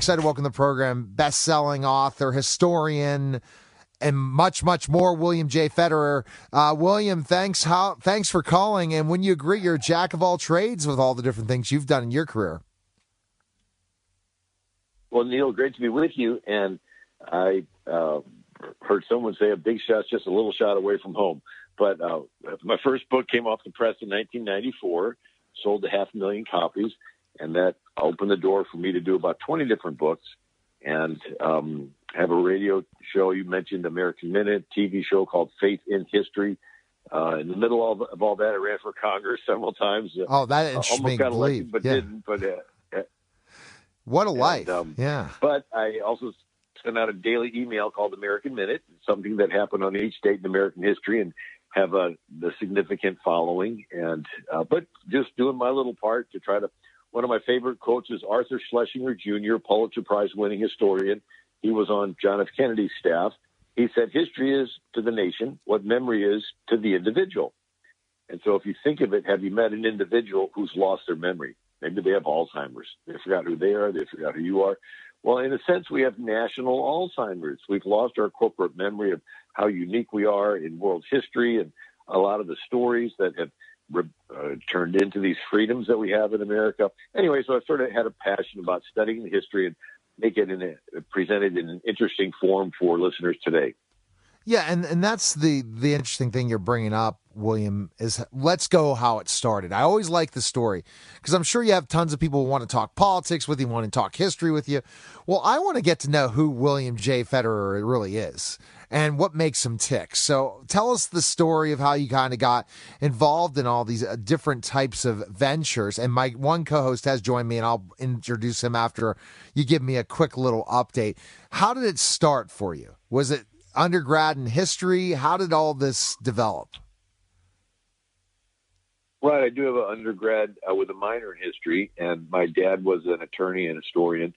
excited to welcome to the program best-selling author, historian, and much, much more, William J. Federer. William, thanks for calling. And when you agree, you're a jack of all trades with all the different things you've done in your career. Well, Neil, great to be with you. And I heard someone say a big shot's just a little shot away from home. But my first book came off the press in 1994, sold to 500,000 copies, and that opened the door for me to do about 20 different books and have a radio show. You mentioned American Minute, TV show called Faith in History. In the middle of all that, I ran for Congress several times. Oh, that interests me. Almost got elected, but didn't. But what a life. Yeah. But I also send out a daily email called American Minute, something that happened on each date in American history, and have the significant following. And but just doing my little part to try to. One of my favorite quotes is Arthur Schlesinger Jr., Pulitzer Prize-winning historian. He was on John F. Kennedy's staff. He said, history is to the nation what memory is to the individual. And so if you think of it, have you met an individual who's lost their memory? Maybe they have Alzheimer's. They forgot who they are. They forgot who you are. Well, in a sense, we have national Alzheimer's. We've lost our corporate memory of how unique we are in world history and a lot of the stories that have turned into these freedoms that we have in America. Anyway, so I sort of had a passion about studying the history and make it presented in an interesting form for listeners today. Yeah, and that's the interesting thing you're bringing up, William, is let's go how it started. I always like the story because I'm sure you have tons of people who want to talk politics with you, want to talk history with you. Well, I want to get to know who William J. Federer really is and what makes him tick. So tell us the story of how you kind of got involved in all these different types of ventures. And my one co-host has joined me, and I'll introduce him after you give me a quick little update. How did it start for you? Was it undergrad in history? How did all this develop? Right. I do have an undergrad with a minor in history, and my dad was an attorney and historian.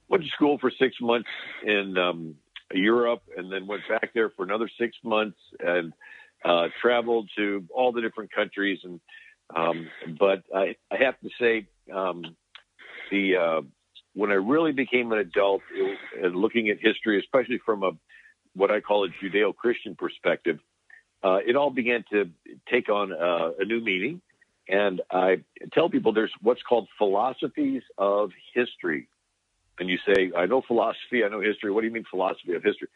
Went to school for 6 months in Europe, and then went back there for another 6 months and traveled to all the different countries. And but I have to say, when I really became an adult and looking at history, especially from what I call a Judeo-Christian perspective, it all began to take on a new meaning. And I tell people there's what's called philosophies of history. And you say, I know philosophy, I know history. What do you mean philosophy of history?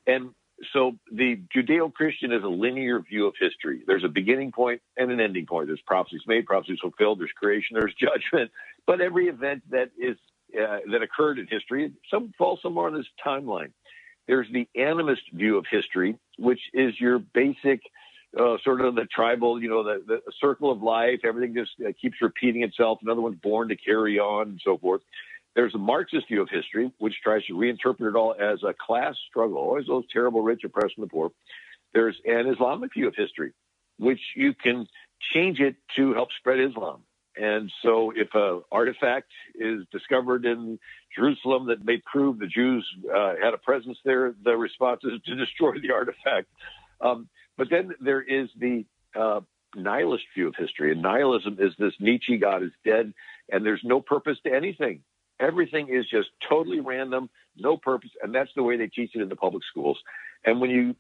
And so the Judeo-Christian is a linear view of history. There's a beginning point and an ending point. There's prophecies made, prophecies fulfilled. There's creation, there's judgment. But every event that occurred in history, falls somewhere on this timeline. There's the animist view of history, which is your basic sort of the tribal, the circle of life. Everything just keeps repeating itself. Another one's born to carry on and so forth. There's a Marxist view of history, which tries to reinterpret it all as a class struggle, always those terrible rich oppressing the poor. There's an Islamic view of history, which you can change it to help spread Islam. And so if an artifact is discovered in Jerusalem that may prove the Jews had a presence there, the response is to destroy the artifact. But then there is the nihilist view of history. And nihilism is this Nietzsche, God is dead, and there's no purpose to anything. Everything is just totally random, no purpose, and that's the way they teach it in the public schools. And when you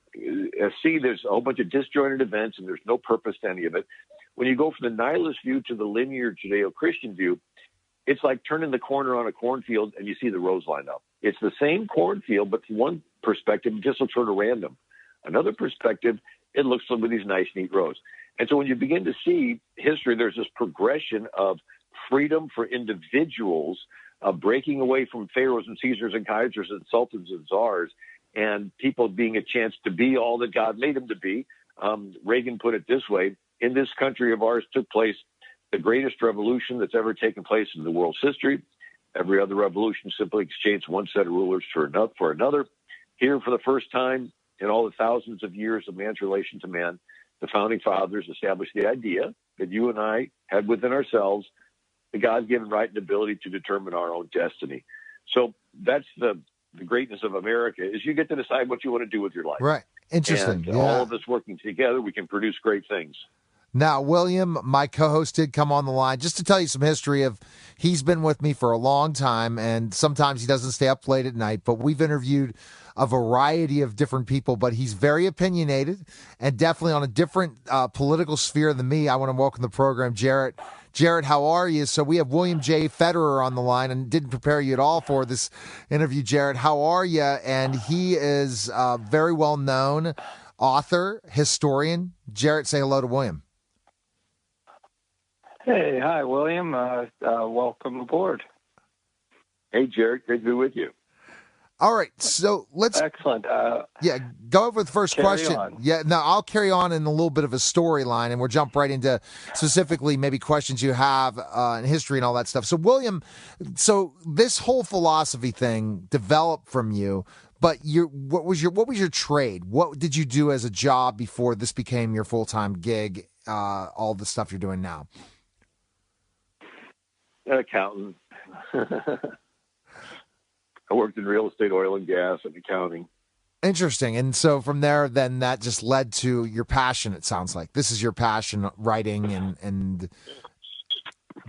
see there's a whole bunch of disjointed events and there's no purpose to any of it, when you go from the nihilist view to the linear Judeo-Christian view, it's like turning the corner on a cornfield and you see the rows lined up. It's the same cornfield, but from one perspective, it just looks sort of random. Another perspective, it looks like these nice, neat rows. And so when you begin to see history, there's this progression of freedom for individuals, breaking away from pharaohs and Caesars and Kaisers and sultans and czars, and people being a chance to be all that God made them to be. Reagan put it this way: in this country of ours took place the greatest revolution that's ever taken place in the world's history. Every other revolution simply exchanged one set of rulers for another. Here, for the first time in all the thousands of years of man's relation to man, the founding fathers established the idea that you and I had within ourselves the God-given right and ability to determine our own destiny. So that's the greatness of America, is you get to decide what you want to do with your life. Right. Interesting. And all of us working together, we can produce great things. Now, William, my co-host, did come on the line just to tell you some history of. He's been with me for a long time, and sometimes he doesn't stay up late at night. But we've interviewed a variety of different people. But he's very opinionated and definitely on a different political sphere than me. I want to welcome the program, Jarrett. Jarrett, how are you? So we have William J. Federer on the line, and didn't prepare you at all for this interview, Jarrett. How are you? And he is very well known author, historian. Jarrett, say hello to William. Hey, hi, William. Welcome aboard. Hey, Jared, great to be with you. All right, so let's excellent. Go over the first question. On. Yeah, no, I'll carry on in a little bit of a storyline, and we'll jump right into specifically maybe questions you have in history and all that stuff. So, William, so this whole philosophy thing developed from you, but what was your trade? What did you do as a job before this became your full-time gig? All the stuff you're doing now. An accountant. I worked in real estate, oil and gas, and accounting. Interesting. And so from there, then that just led to your passion, it sounds like. This is your passion, writing and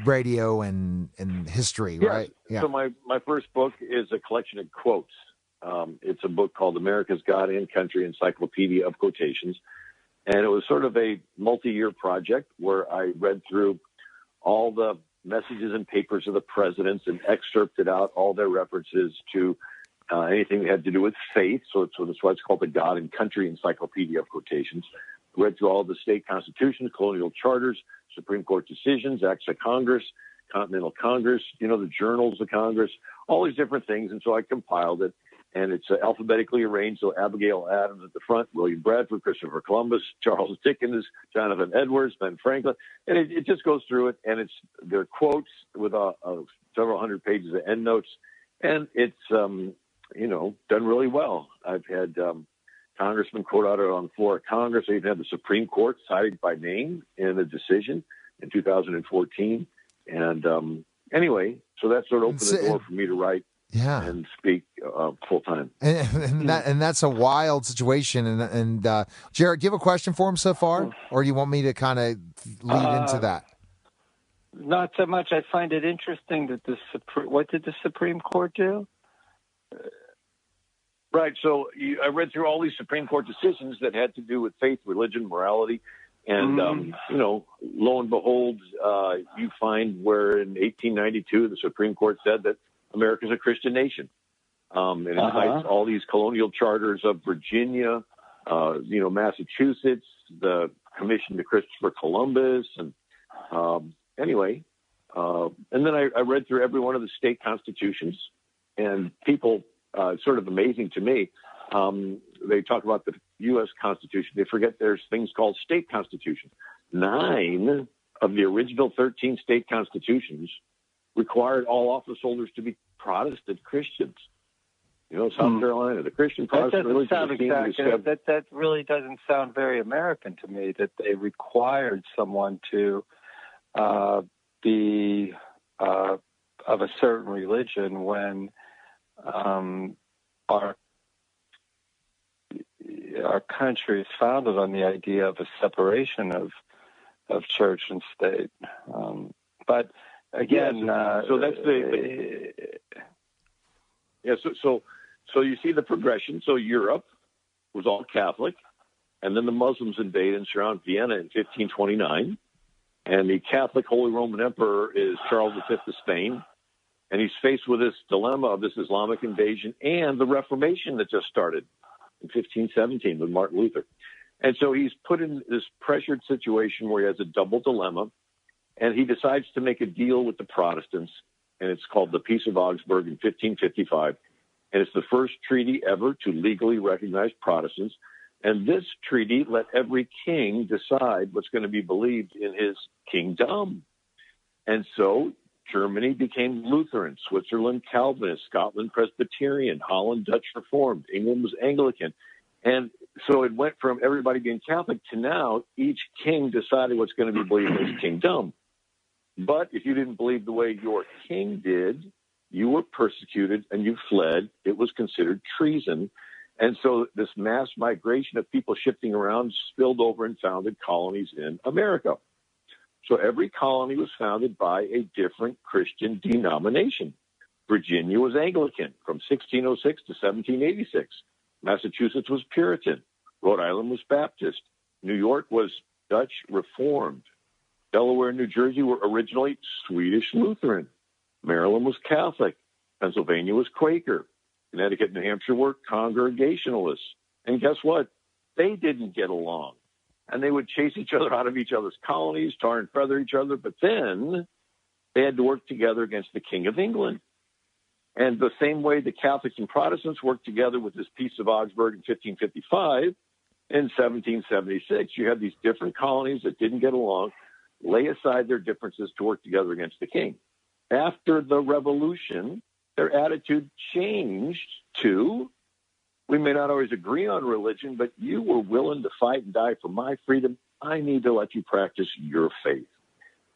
radio and history, right? Yeah. So my first book is a collection of quotes. It's a book called America's God and Country Encyclopedia of Quotations. And it was sort of a multi-year project where I read through all the messages and papers of the presidents and excerpted out all their references to anything that had to do with faith. So that's why it's called the God and Country Encyclopedia of Quotations. Read through all the state constitutions, colonial charters, Supreme Court decisions, acts of Congress, Continental Congress, the journals of Congress, all these different things. And so I compiled it. And it's alphabetically arranged. So Abigail Adams at the front, William Bradford, Christopher Columbus, Charles Dickens, Jonathan Edwards, Ben Franklin. And it just goes through it. And they're quotes with several hundred pages of endnotes. And it's, done really well. I've had congressmen quote out on the floor of Congress. I even had the Supreme Court cited by name in a decision in 2014. And anyway, so that sort of opened the door for me to write. Yeah, and speak full time, and that's a wild situation. And Jarrett, do you have a question for him so far, or do you want me to kind of lead into that? Not so much. I find it interesting that what did the Supreme Court do? Right. So I read through all these Supreme Court decisions that had to do with faith, religion, morality, and lo and behold, you find where in 1892 the Supreme Court said that America's a Christian nation. And it cites all these colonial charters of Virginia, Massachusetts, the commission to Christopher Columbus. And and then I read through every one of the state constitutions, and people, sort of amazing to me, they talk about the U.S. Constitution. They forget there's things called state constitutions. 9 of the original 13 state constitutions required all office holders to be Protestant Christians. South Carolina, the Christian Protestant religion. That really doesn't sound very American to me, that they required someone to be of a certain religion when our country is founded on the idea of a separation of church and state. But again, so that's So you see the progression. So Europe was all Catholic, and then the Muslims invade and surround Vienna in 1529, and the Catholic Holy Roman Emperor is Charles V of Spain, and he's faced with this dilemma of this Islamic invasion and the Reformation that just started in 1517 with Martin Luther. And so he's put in this pressured situation where he has a double dilemma, and he decides to make a deal with the Protestants, and it's called the Peace of Augsburg in 1555. And it's the first treaty ever to legally recognize Protestants. And this treaty let every king decide what's going to be believed in his kingdom. And so Germany became Lutheran, Switzerland Calvinist, Scotland Presbyterian, Holland Dutch Reformed, England was Anglican. And so it went from everybody being Catholic to now each king decided what's going to be believed in his kingdom. But if you didn't believe the way your king did, you were persecuted and you fled. It was considered treason. And so this mass migration of people shifting around spilled over and founded colonies in America. So every colony was founded by a different Christian denomination. Virginia was Anglican from 1606 to 1786. Massachusetts was Puritan. Rhode Island was Baptist. New York was Dutch Reformed. Delaware and New Jersey were originally Swedish Lutheran. Maryland was Catholic. Pennsylvania was Quaker. Connecticut and New Hampshire were Congregationalists. And guess what? They didn't get along. And they would chase each other out of each other's colonies, tar and feather each other. But then they had to work together against the King of England. And the same way the Catholics and Protestants worked together with this Peace of Augsburg in 1555, in 1776, you had these different colonies that didn't get along, lay aside their differences to work together against the king. After the Revolution, their attitude changed to, we may not always agree on religion, but you were willing to fight and die for my freedom. I need to let you practice your faith.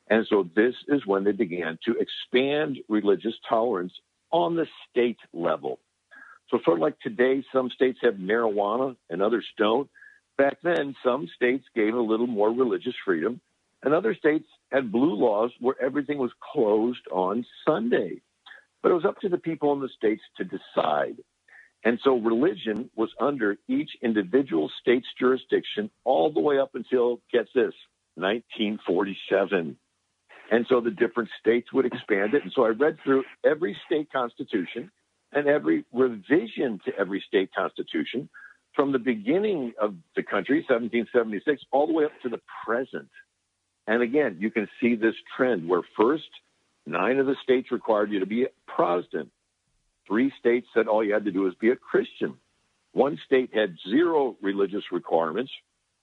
And so this is when they began to expand religious tolerance on the state level. So sort of like today, some states have marijuana and others don't. Back then, some states gave a little more religious freedom, and other states had blue laws where everything was closed on Sunday. But it was up to the people in the states to decide. And so religion was under each individual state's jurisdiction all the way up until, get this, 1947. And so the different states would expand it. And so I read through every state constitution and every revision to every state constitution from the beginning of the country, 1776, all the way up to the present. And again, you can see this trend where first 9 of the states required you to be a Protestant. 3 states said all you had to do was be a Christian. 1 state had 0 religious requirements.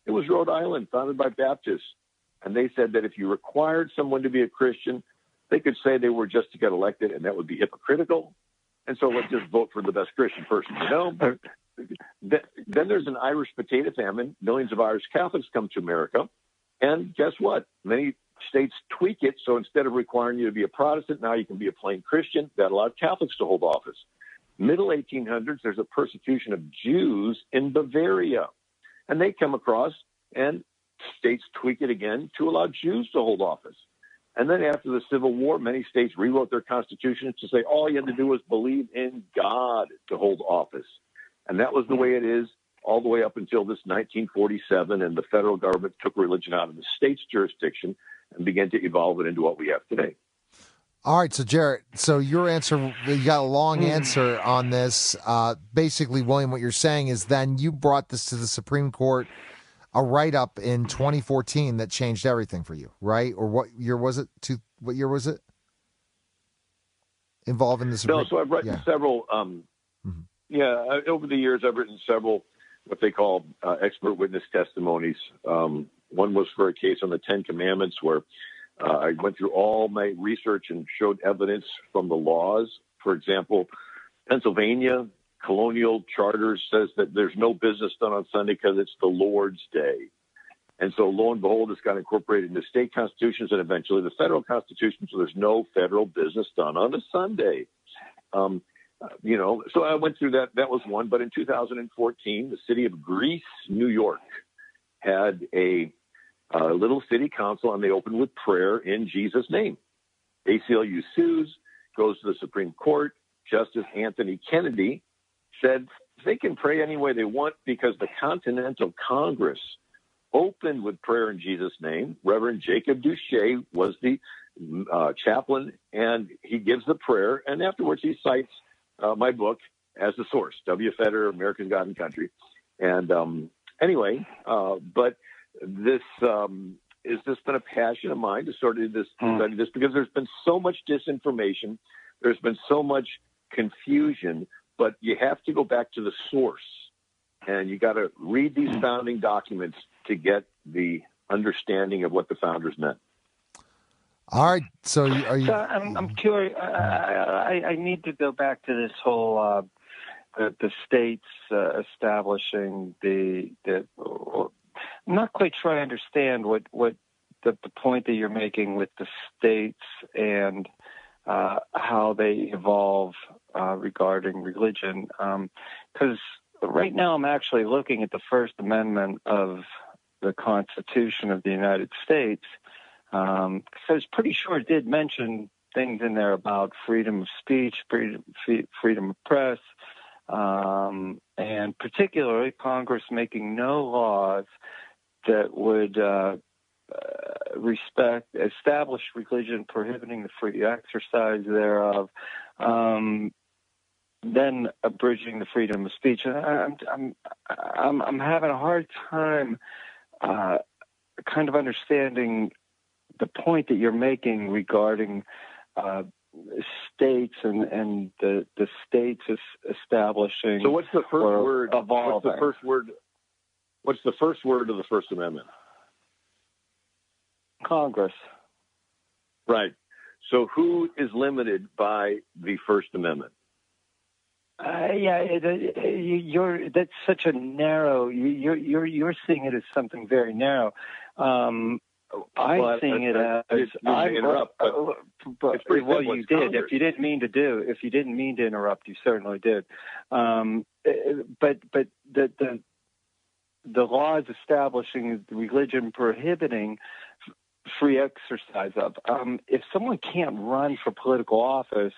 It was Rhode Island, founded by Baptists. And they said that if you required someone to be a Christian, they could say they were just to get elected, and that would be hypocritical. And so let's just vote for the best Christian person, you know? Then there's an Irish potato famine. Millions of Irish Catholics come to America. And guess what? Many states tweak it. So instead of requiring you to be a Protestant, now you can be a plain Christian. That allowed Catholics to hold office. Middle 1800s, there's a persecution of Jews in Bavaria. And they come across, and states tweak it again to allow Jews to hold office. And then after the Civil War, many states rewrote their constitutions to say all you had to do was believe in God to hold office. And that was the way it is all the way up until this 1947, and the federal government took religion out of the state's jurisdiction and began to evolve it into what we have today. All right, so Jarrett, so your answer, you got a long answer on this. Basically, William, what you're saying is then you brought this to the Supreme Court, a write-up in 2014 that changed everything for you, right? Or what year was it? What year was it? Involving the Supreme Court? No, so I've written several, over the years I've written several what they call expert witness testimonies. One was for a case on the 10 Commandments where I went through all my research and showed evidence from the laws. For example, Pennsylvania colonial charter says that there's no business done on Sunday because it's the Lord's Day. And so lo and behold, it's got incorporated into state constitutions and eventually the federal constitution. So there's no federal business done on a Sunday. So I went through that. That was one. But in 2014, the city of Greece, New York, had a little city council, and they opened with prayer in Jesus' name. ACLU sues, goes to the Supreme Court. Justice Anthony Kennedy said they can pray any way they want because the Continental Congress opened with prayer in Jesus' name. Reverend Jacob Duché was the chaplain, and he gives the prayer. And afterwards, he cites my book as the source, W. Feder, American God and Country. And but this has just been a passion of mine to sort of study this because there's been so much disinformation. There's been so much confusion, but you have to go back to the source. And you got to read these founding documents to get the understanding of what the founders meant. All right. So are you? So I'm curious. I need to go back to this whole the states establishing the. I'm not quite sure I understand what the point that you're making with the states and how they evolve regarding religion. Because right now I'm actually looking at the First Amendment of the Constitution of the United States. So I was pretty sure it did mention things in there about freedom of speech, freedom of press, and particularly Congress making no laws that would establish religion, prohibiting the free exercise thereof, then abridging the freedom of speech. And I'm having a hard time kind of understanding the point that you're making regarding states and the states establishing. So what's the first word? Evolving. What's the first word? What's the first word of the First Amendment? Congress. Right. So who is limited by the First Amendment? That's such a narrow. You're seeing it as something very narrow. I'm seeing it as. Interrupt, but it's pretty well, simple. you It's did. Congress. If you didn't mean to interrupt, you certainly did. But the laws establishing religion prohibiting free exercise of. If someone can't run for political office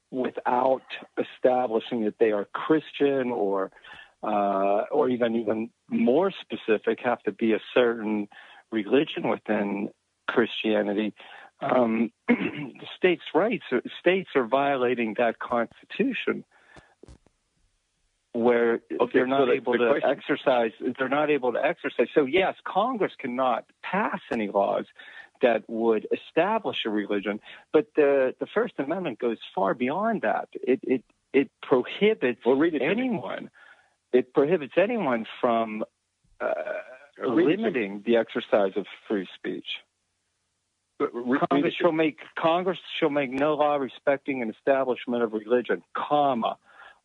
without establishing that they are Christian or even more specific, have to be a certain religion within Christianity, the states' rights, states are violating that Constitution, where they're not able to exercise. They're not able to exercise. So yes, Congress cannot pass any laws that would establish a religion, but the First Amendment goes far beyond that. It prohibits anyone. It prohibits anyone from limiting the exercise of free speech. Congress shall make no law respecting an establishment of religion, comma,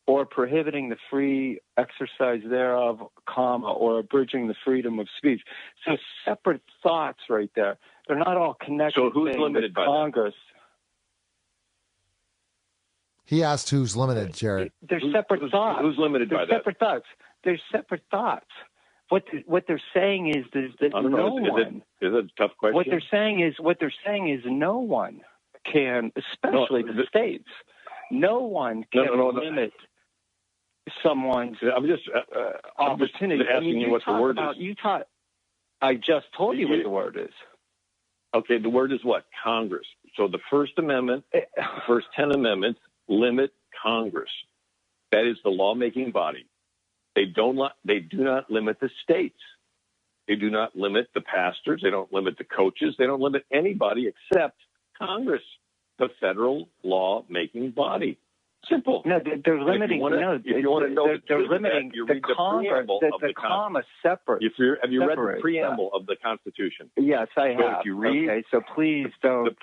or prohibiting the free exercise thereof, comma, or abridging the freedom of speech. So separate thoughts right there. They're not all connected. So who's limited by Congress? He asked who's limited, Jared. They're separate thoughts. Who's limited by that? Separate thoughts. They're separate thoughts. What they're saying is that no one. Is it a tough question? What they're saying is no one can, especially the states. No one can limit someone's opportunity. I'm just asking you what the word is. I just told you what the word is. Okay, the word is what? Congress. So the First Amendment, the first 10 amendments limit Congress. That is the lawmaking body. They do not limit the states. They do not limit the pastors. They don't limit the coaches. They don't limit anybody except Congress, the federal lawmaking body. Simple. No, they're limiting. If you want to know, they're limiting the preamble of the comma separate. Have you read the preamble of the Constitution? Yes, I have. If you read, okay, so please don't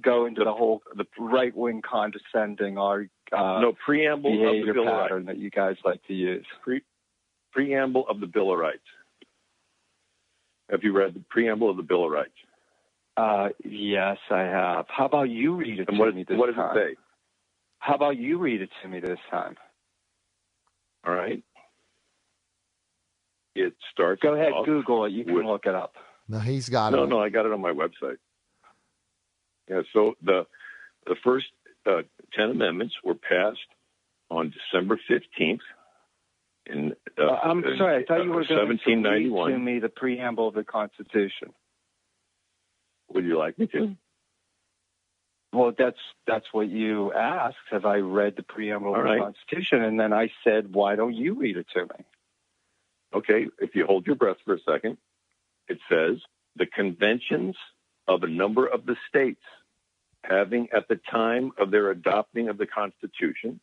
go into the whole right-wing condescending or preamble of the Bill of pattern that you guys like to use. Preamble of the Bill of Rights. Have you read the preamble of the Bill of Rights? Yes, I have. How about you read it to me this time? What does it say? How about you read it to me this time? All right. It starts. Go ahead, Google it. You can look it up. No, he's got it. No, I got it on my website. Yeah. So the first 10 amendments were passed on December 15th. I'm sorry. I thought you were going to read to me the preamble of the Constitution. Would you like me to? Well, that's what you asked. Have I read the preamble of the Constitution? And then I said, why don't you read it to me? Okay. If you hold your breath for a second, it says, the conventions of a number of the states having at the time of their adopting of the Constitution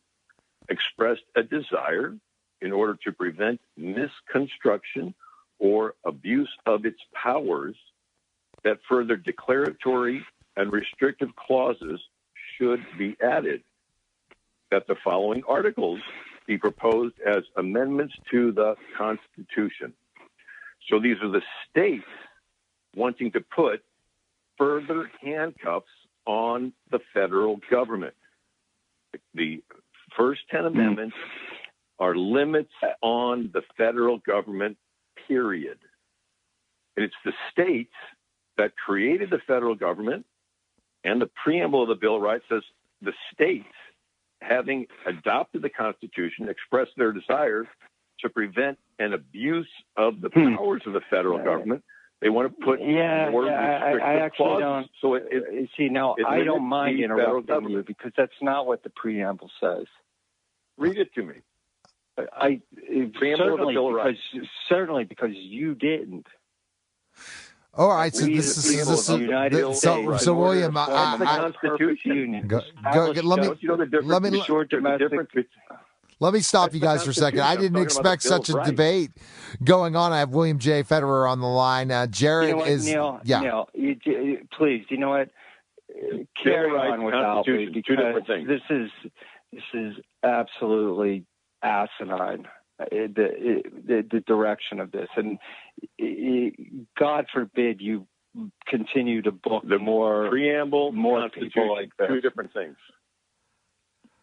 expressed a desire in order to prevent misconstruction or abuse of its powers that further declaratory and restrictive clauses should be added, that the following articles be proposed as amendments to the Constitution. So these are the states wanting to put further handcuffs on the federal government. The first 10 amendments are limits on the federal government, period. And it's the states that created the federal government, and the preamble of the Bill of Rights says the states, having adopted the Constitution, express their desires to prevent an abuse of the powers of the federal government. They want to put more restrictive I actually clauses. don't. So see, now I don't mind interrupting you because that's not what the preamble says. Read it to me. Preamble of the Bill of Rights. Certainly because you didn't. All right, so this is so William, the Constitution. Let me stop you guys for a second. I didn't expect such a debate going on. I have William J. Federer on the line. Jared Neil, please, you know what? Carry on without me because this is absolutely asinine. The direction of this, and God forbid you continue to book more preamble, more people like this. Two different things.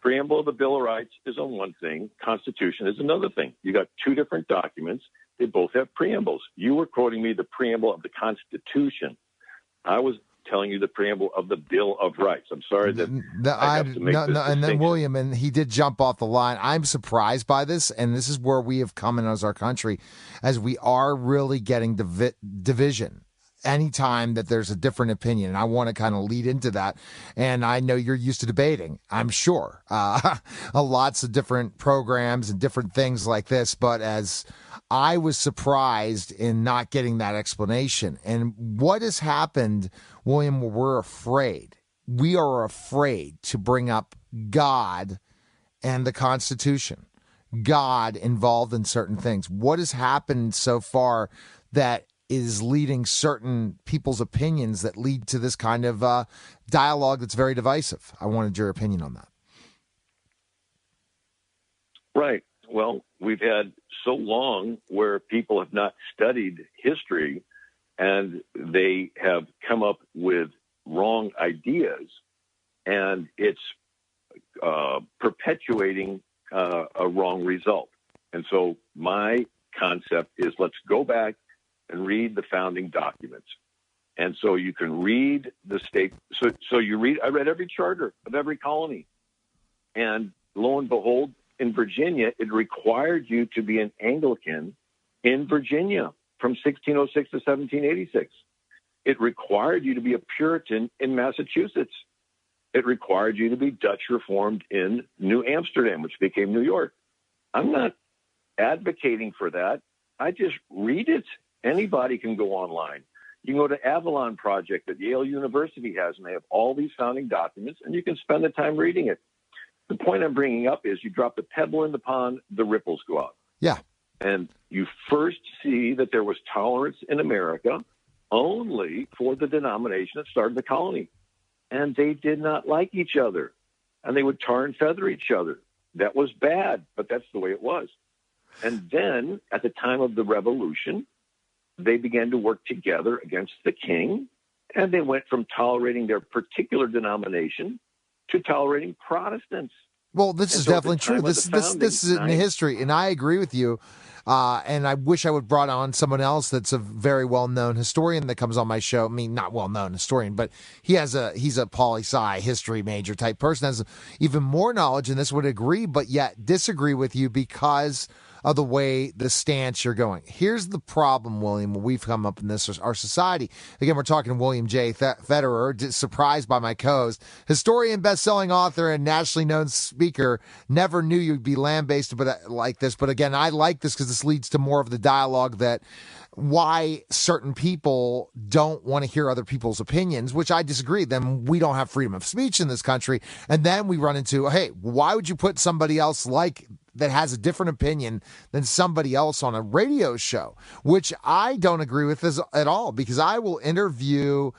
Preamble of the Bill of Rights is on one thing. Constitution is another thing. You got two different documents. They both have preambles. You were quoting me the preamble of the Constitution. I was telling you the preamble of the Bill of Rights. I'm sorry that I have to make this and then William, and he did jump off the line. I'm surprised by this, and this is where we have come in as our country, as we are really getting division anytime that there's a different opinion. And I want to kind of lead into that. And I know you're used to debating, I'm sure, lots of different programs and different things like this. But as I was surprised in not getting that explanation. And what has happened, William, we're afraid. We are afraid to bring up God and the Constitution, God involved in certain things. What has happened so far that is leading certain people's opinions that lead to this kind of dialogue that's very divisive? I wanted your opinion on that. Right. Well, we've had so long where people have not studied history and they have come up with wrong ideas, and it's perpetuating a wrong result. And so my concept is let's go back and read the founding documents. And so you can read the state. So you read, I read every charter of every colony. And lo and behold, in Virginia, it required you to be an Anglican in Virginia from 1606 to 1786. It required you to be a Puritan in Massachusetts. It required you to be Dutch Reformed in New Amsterdam, which became New York. I'm not advocating for that. I just read it. Anybody can go online. You can go to Avalon Project that Yale University has, and they have all these founding documents, and you can spend the time reading it. The point I'm bringing up is you drop the pebble in the pond, the ripples go out. Yeah. And you first see that there was tolerance in America only for the denomination that started the colony. And they did not like each other. And they would tar and feather each other. That was bad, but that's the way it was. And then at the time of the Revolution, they began to work together against the king. And they went from tolerating their particular denomination to tolerating Protestants. Well, this is definitely true. This is in history, and I agree with you. And I wish I would have brought on someone else that's a very well-known historian that comes on my show. I mean, not well-known historian, but he's a poli-sci history major type person, has even more knowledge, and this would agree, but yet disagree with you because of the way the stance you're going. Here's the problem, William, when we've come up in this, our society. Again, we're talking to William J. Federer, surprised by my co-host, historian, best-selling author, and nationally known speaker. Never knew you'd be land-based like this. But again, I like this because this leads to more of the dialogue that why certain people don't want to hear other people's opinions, which I disagree. Then we don't have freedom of speech in this country. And then we run into, hey, why would you put somebody else that has a different opinion than somebody else on a radio show, which I don't agree with at all, because I will interview,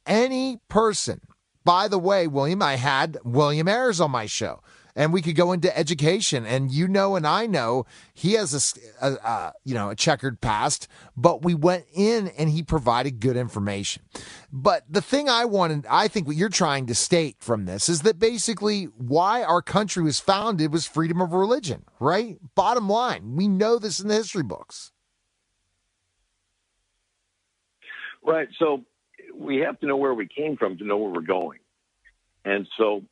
any person. By the way, William, I had William Ayers on my show. And we could go into education, and and I know he has a checkered past, but we went in and he provided good information. But the thing I think what you're trying to state from this is that basically why our country was founded was freedom of religion, right? Bottom line, we know this in the history books. Right. So we have to know where we came from to know where we're going. And so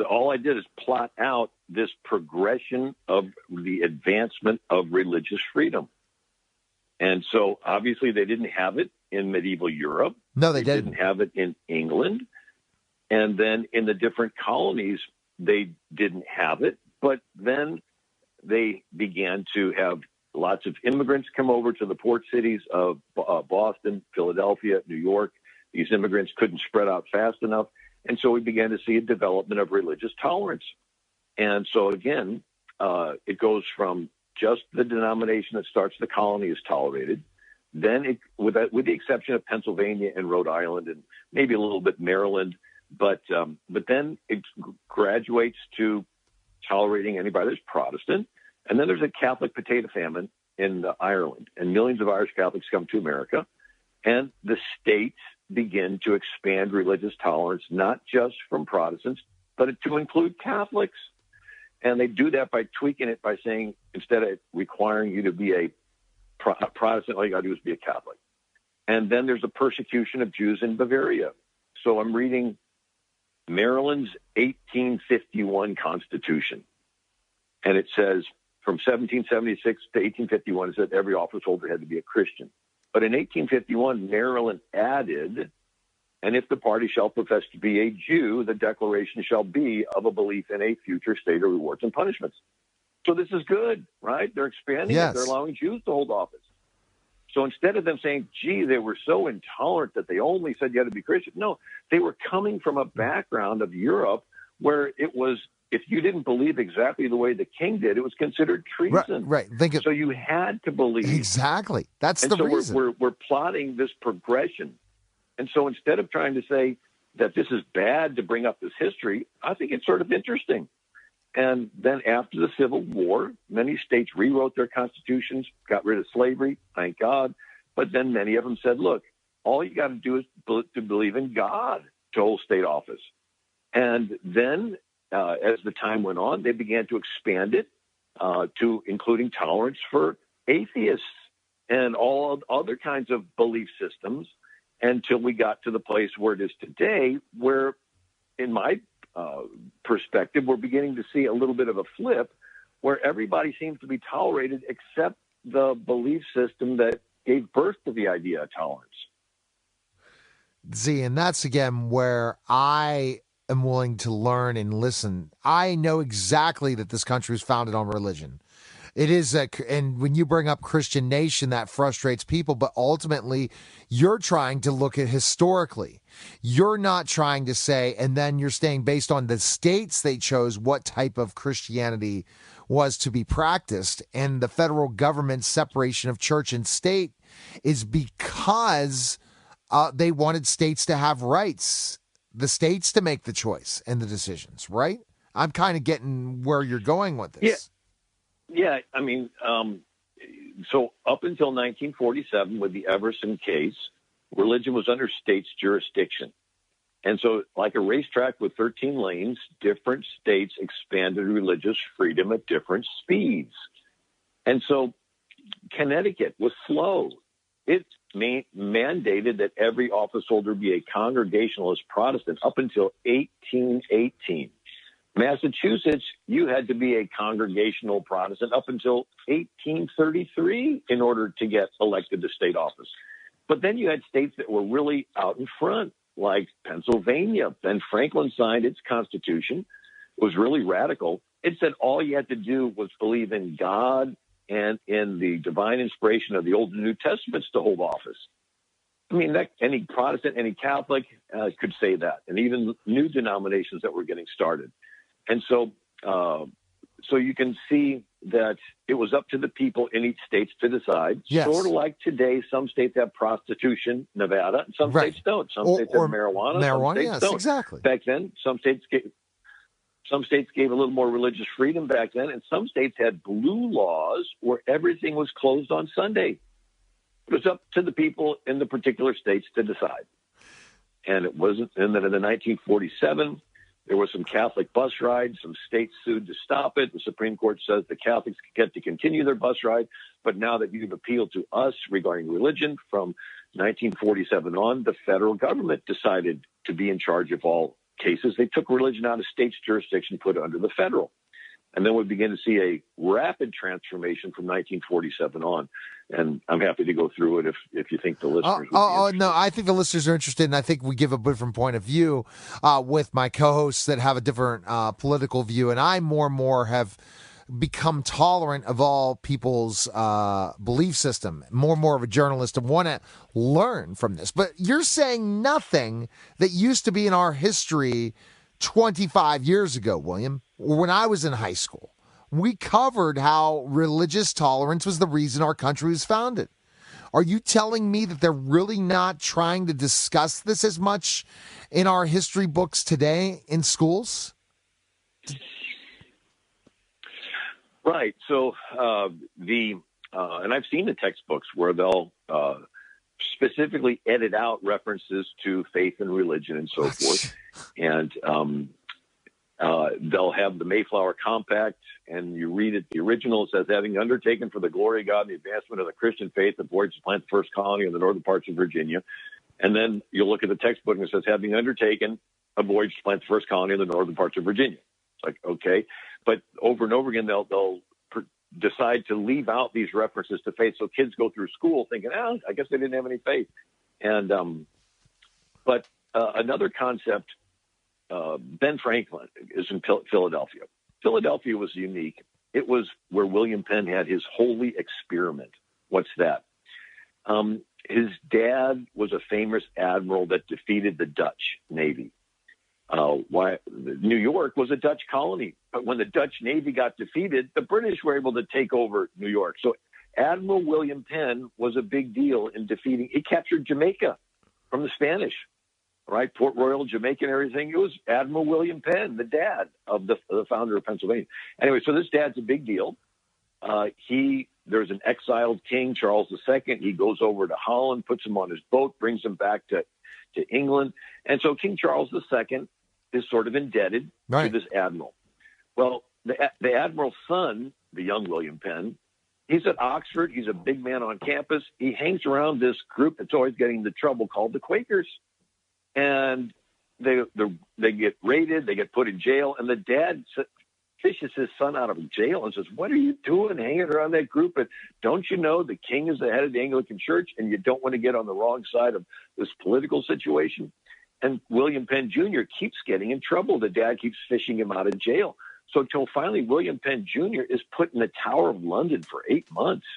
all I did is plot out this progression of the advancement of religious freedom. And so obviously they didn't have it in medieval Europe. No, they didn't have it in England. And then in the different colonies, they didn't have it. But then they began to have lots of immigrants come over to the port cities of Boston, Philadelphia, New York. These immigrants couldn't spread out fast enough. And so we began to see a development of religious tolerance. And so, again, it goes from just the denomination that starts the colony is tolerated. Then, with the exception of Pennsylvania and Rhode Island and maybe a little bit Maryland, but then it graduates to tolerating anybody that's Protestant. And then there's a Catholic potato famine in Ireland, and millions of Irish Catholics come to America. And the states begin to expand religious tolerance, not just from Protestants, but to include Catholics. And they do that by tweaking it by saying, instead of requiring you to be a Protestant, all you got to do is be a Catholic. And then there's a persecution of Jews in Bavaria. So I'm reading Maryland's 1851 Constitution. And it says, from 1776 to 1851, it said every office holder had to be a Christian. But in 1851, Maryland added, and if the party shall profess to be a Jew, the declaration shall be of a belief in a future state of rewards and punishments. So this is good, right? They're expanding it. They're allowing Jews to hold office. So instead of them saying, gee, they were so intolerant that they only said you had to be Christian. No, they were coming from a background of Europe where it was, if you didn't believe exactly the way the king did, it was considered treason. Right. So you had to believe. Exactly. That's the reason. We're plotting this progression. And so instead of trying to say that this is bad to bring up this history, I think it's sort of interesting. And then after the Civil War, many states rewrote their constitutions, got rid of slavery, thank God. But then many of them said, look, all you got to do is to believe in God to hold state office. And then as the time went on, they began to expand it to including tolerance for atheists and all other kinds of belief systems until we got to the place where it is today, where, in my perspective, we're beginning to see a little bit of a flip where everybody seems to be tolerated except the belief system that gave birth to the idea of tolerance. See, and that's, again, where I am willing to learn and listen. I know exactly that this country was founded on religion. It is, and when you bring up Christian nation, that frustrates people, but ultimately you're trying to look at historically. You're not trying to say, and then you're staying based on the states they chose, what type of Christianity was to be practiced. And the federal government's separation of church and state is because they wanted states to have rights, the states to make the choice and the decisions, right? I'm kind of getting where you're going with this. Yeah, I mean, so up until 1947 with the Everson case, religion was under states' jurisdiction. And so like a racetrack with 13 lanes, different states expanded religious freedom at different speeds. And so Connecticut was slow. It mandated that every office holder be a Congregationalist Protestant up until 1818. Massachusetts, you had to be a Congregational Protestant up until 1833 in order to get elected to state office. But then you had states that were really out in front, like Pennsylvania. Ben Franklin signed its constitution. It was really radical. It said all you had to do was believe in God and in the divine inspiration of the Old and New Testaments to hold office. I mean, any Protestant, any Catholic could say that, and even new denominations that were getting started. And so you can see that it was up to the people in each state to decide. Yes. Sort of like today, some states have prostitution, Nevada, and some states don't. Some states have marijuana, some states yes, don't. Exactly. Back then, some states Some states gave a little more religious freedom back then, and some states had blue laws where everything was closed on Sunday. It was up to the people in the particular states to decide. And it wasn't. And then in 1947, there was some Catholic bus rides. Some states sued to stop it. The Supreme Court says the Catholics get to continue their bus ride. But now that you've appealed to us regarding religion from 1947 on, the federal government decided to be in charge of all cases. They took religion out of states' jurisdiction, put it under the federal. And then we begin to see a rapid transformation from 1947 on. And I'm happy to go through it if you think the listeners would be interested. No, I think the listeners are interested, and I think we give a different point of view with my co-hosts that have a different political view. And I more and more have become tolerant of all people's belief system, more and more of a journalist and want to learn from this. But you're saying nothing that used to be in our history 25 years ago, William, when I was in high school. We covered how religious tolerance was the reason our country was founded. Are you telling me that they're really not trying to discuss this as much in our history books today in schools? Right. So and I've seen the textbooks where they'll specifically edit out references to faith and religion and so forth. And they'll have the Mayflower Compact, and you read it. The original, it says, having undertaken for the glory of God and the advancement of the Christian faith, the voyage to plant the first colony in the northern parts of Virginia. And then you'll look at the textbook and it says, having undertaken a voyage to plant the first colony in the northern parts of Virginia. It's like, okay. But over and over again, they'll decide to leave out these references to faith. So kids go through school thinking, I guess they didn't have any faith. And but another concept, Ben Franklin is in Philadelphia. Philadelphia was unique. It was where William Penn had his holy experiment. What's that? His dad was a famous admiral that defeated the Dutch Navy. New York was a Dutch colony, but when the Dutch Navy got defeated, the British were able to take over New York. So Admiral William Penn was a big deal in defeating. He captured Jamaica from the Spanish, right? Port Royal, Jamaica, and everything. It was Admiral William Penn, the dad of the founder of Pennsylvania. Anyway, so this dad's a big deal. There's an exiled king, Charles II. He goes over to Holland, puts him on his boat, brings him back to England. And so King Charles II is sort of indebted to this admiral. Well, the admiral's son, the young William Penn, he's at Oxford. He's a big man on campus. He hangs around this group that's always getting into trouble called the Quakers. And they get raided, they get put in jail, and the dad fishes his son out of jail and says, what are you doing hanging around that group? And don't you know the king is the head of the Anglican Church and you don't want to get on the wrong side of this political situation? And William Penn Jr. keeps getting in trouble. The dad keeps fishing him out of jail. So until finally William Penn Jr. is put in the Tower of London for 8 months.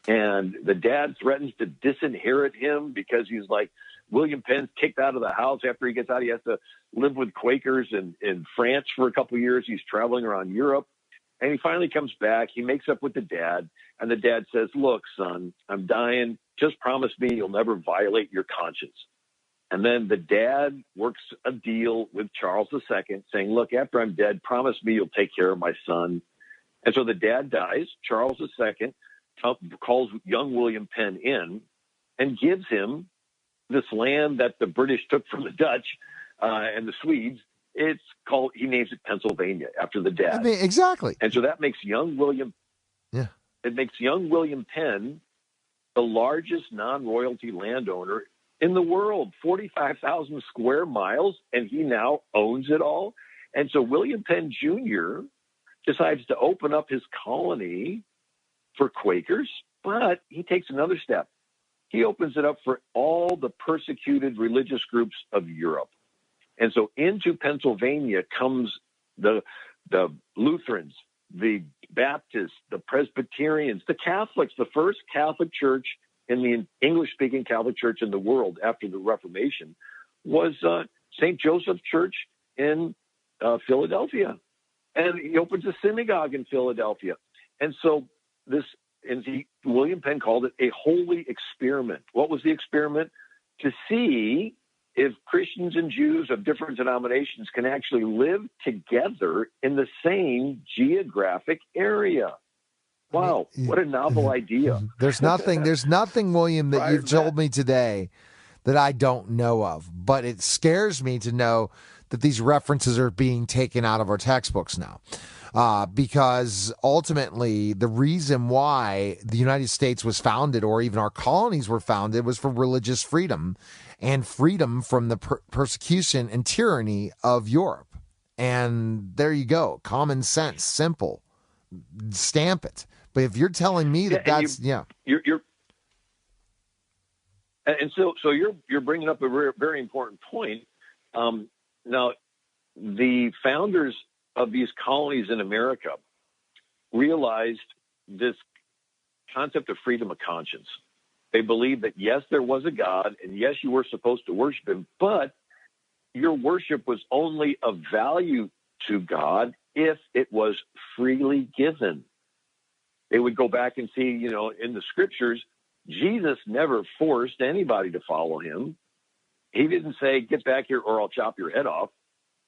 And the dad threatens to disinherit him because he's like, William Penn's kicked out of the house. After he gets out, he has to live with Quakers in France for a couple of years. He's traveling around Europe. And he finally comes back. He makes up with the dad. And the dad says, look, son, I'm dying. Just promise me you'll never violate your conscience. And then the dad works a deal with Charles II saying, look, after I'm dead, promise me you'll take care of my son. And so the dad dies. Charles II calls young William Penn in and gives him this land that the British took from the Dutch and the Swedes. He names it Pennsylvania after the dad. I mean, exactly. And so that makes young William Penn the largest non-royalty landowner in the world, 45,000 square miles, and he now owns it all. And so William Penn Jr. decides to open up his colony for Quakers, but he takes another step. He opens it up for all the persecuted religious groups of Europe. And so into Pennsylvania comes the Lutherans, the Baptists, the Presbyterians, the Catholics. The first Catholic church in the English-speaking Catholic Church in the world after the Reformation was St. Joseph Church in Philadelphia. And he opens a synagogue in Philadelphia. And so William Penn called it a holy experiment. What was the experiment? To see if Christians and Jews of different denominations can actually live together in the same geographic area. Wow, what a novel idea. There's nothing, William, that you've told me today that I don't know of, but it scares me to know that these references are being taken out of our textbooks now. Because ultimately, the reason why the United States was founded, or even our colonies were founded, was for religious freedom and freedom from the persecution and tyranny of Europe. And there you go. Common sense, simple. Stamp it. But if you're telling me that you're and so you're bringing up a very important point. Now, the founders of these colonies in America realized this concept of freedom of conscience. They believed that, yes, there was a God, and yes, you were supposed to worship him, but your worship was only of value to God if it was freely given. They would go back and see, in the scriptures, Jesus never forced anybody to follow him. He didn't say, get back here or I'll chop your head off.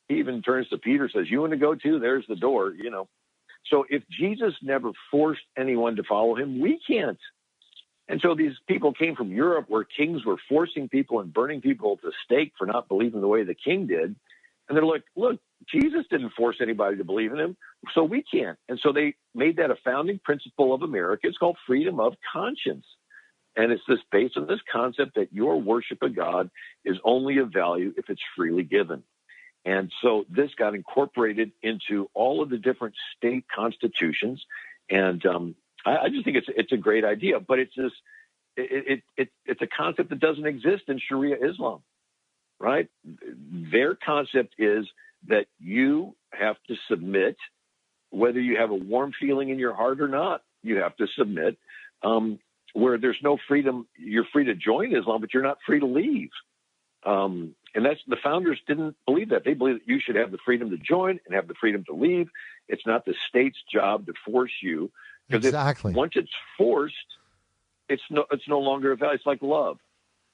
He even turns to Peter, says, you want to go too? There's the door, So if Jesus never forced anyone to follow him, we can't. And so these people came from Europe where kings were forcing people and burning people at the stake for not believing the way the king did. And they're like, look, Jesus didn't force anybody to believe in him, so we can't. And so they made that a founding principle of America. It's called freedom of conscience. And it's based on this concept that your worship of God is only of value if it's freely given. And so this got incorporated into all of the different state constitutions. And I just think it's a great idea, but it's a concept that doesn't exist in Sharia Islam, right? Their concept is that you have to submit, whether you have a warm feeling in your heart or not, you have to submit. Where there's no freedom, you're free to join Islam, but you're not free to leave. And that's, the founders didn't believe that. They believe that you should have the freedom to join and have the freedom to leave. It's not the state's job to force you. Because once it's forced, it's no longer a value. It's like love.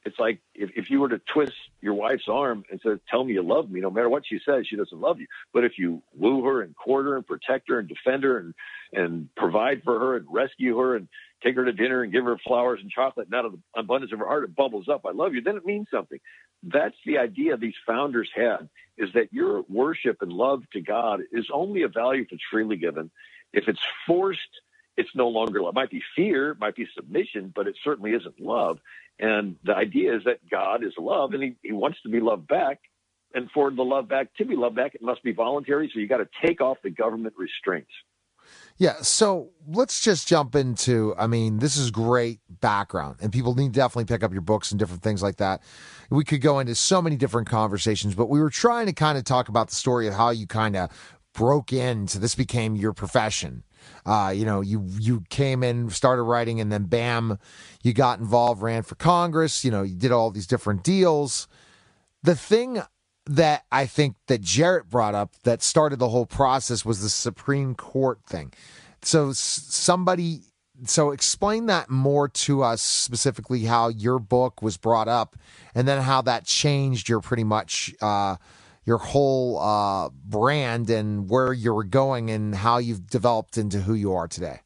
It's like if you were to twist your wife's arm and say, tell me you love me, no matter what she says, she doesn't love you. But if you woo her and court her and protect her and defend her and provide for her and rescue her and take her to dinner and give her flowers and chocolate, and out of the abundance of her heart, it bubbles up, I love you, then it means something. That's the idea these founders had, is that your worship and love to God is only of value if it's freely given. If it's forced, it's no longer love. It might be fear, it might be submission, but it certainly isn't love. And the idea is that God is love, and he wants to be loved back. And for the love back to be loved back, it must be voluntary. So you got to take off the government restraints. Yeah, so let's just jump into, this is great background, and people need to definitely pick up your books and different things like that. We could go into so many different conversations, but we were trying to kind of talk about the story of how you kind of broke into this, became your profession. You came in, started writing, and then bam, you got involved, ran for Congress, you did all these different deals. The thing that I think that Jarrett brought up that started the whole process was the Supreme Court thing. So explain that more to us, specifically how your book was brought up and then how that changed your pretty much your whole brand and where you were going and how you've developed into who you are today.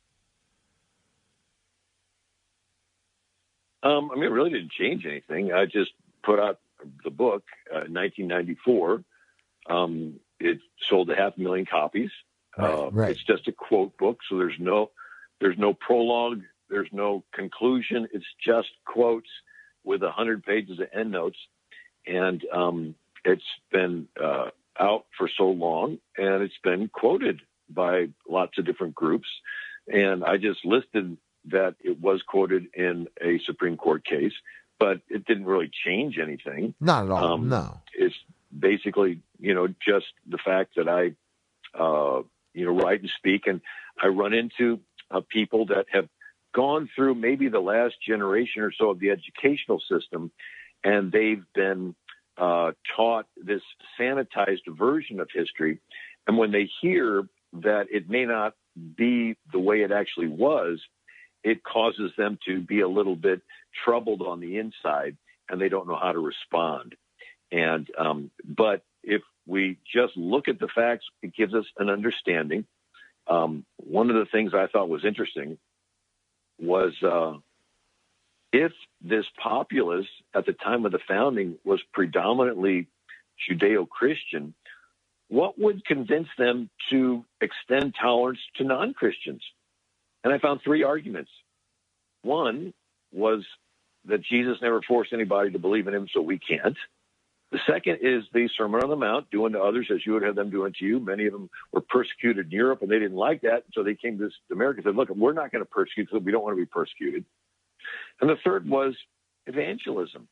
It really didn't change anything. I just put out the book in 1994. It sold 500,000 copies. Right. It's just a quote book, so there's no prologue, there's no conclusion. It's just quotes with 100 pages of endnotes, and it's been out for so long, and it's been quoted by lots of different groups. And I just listed that it was quoted in a Supreme Court case, but it didn't really change anything. Not at all. No. It's basically, just the fact that I, write and speak, and I run into people that have gone through maybe the last generation or so of the educational system, and they've been taught this sanitized version of history. And when they hear that it may not be the way it actually was, it causes them to be a little bit troubled on the inside, and they don't know how to respond. But if we just look at the facts, it gives us an understanding. One of the things I thought was interesting was if this populace at the time of the founding was predominantly Judeo-Christian, what would convince them to extend tolerance to non-Christians? And I found three arguments. One was that Jesus never forced anybody to believe in him, so we can't. The second is the Sermon on the Mount, doing to others as you would have them doing to you. Many of them were persecuted in Europe, and they didn't like that, so they came to America and said, look, we're not going to persecute, so we don't want to be persecuted. And the third was evangelism.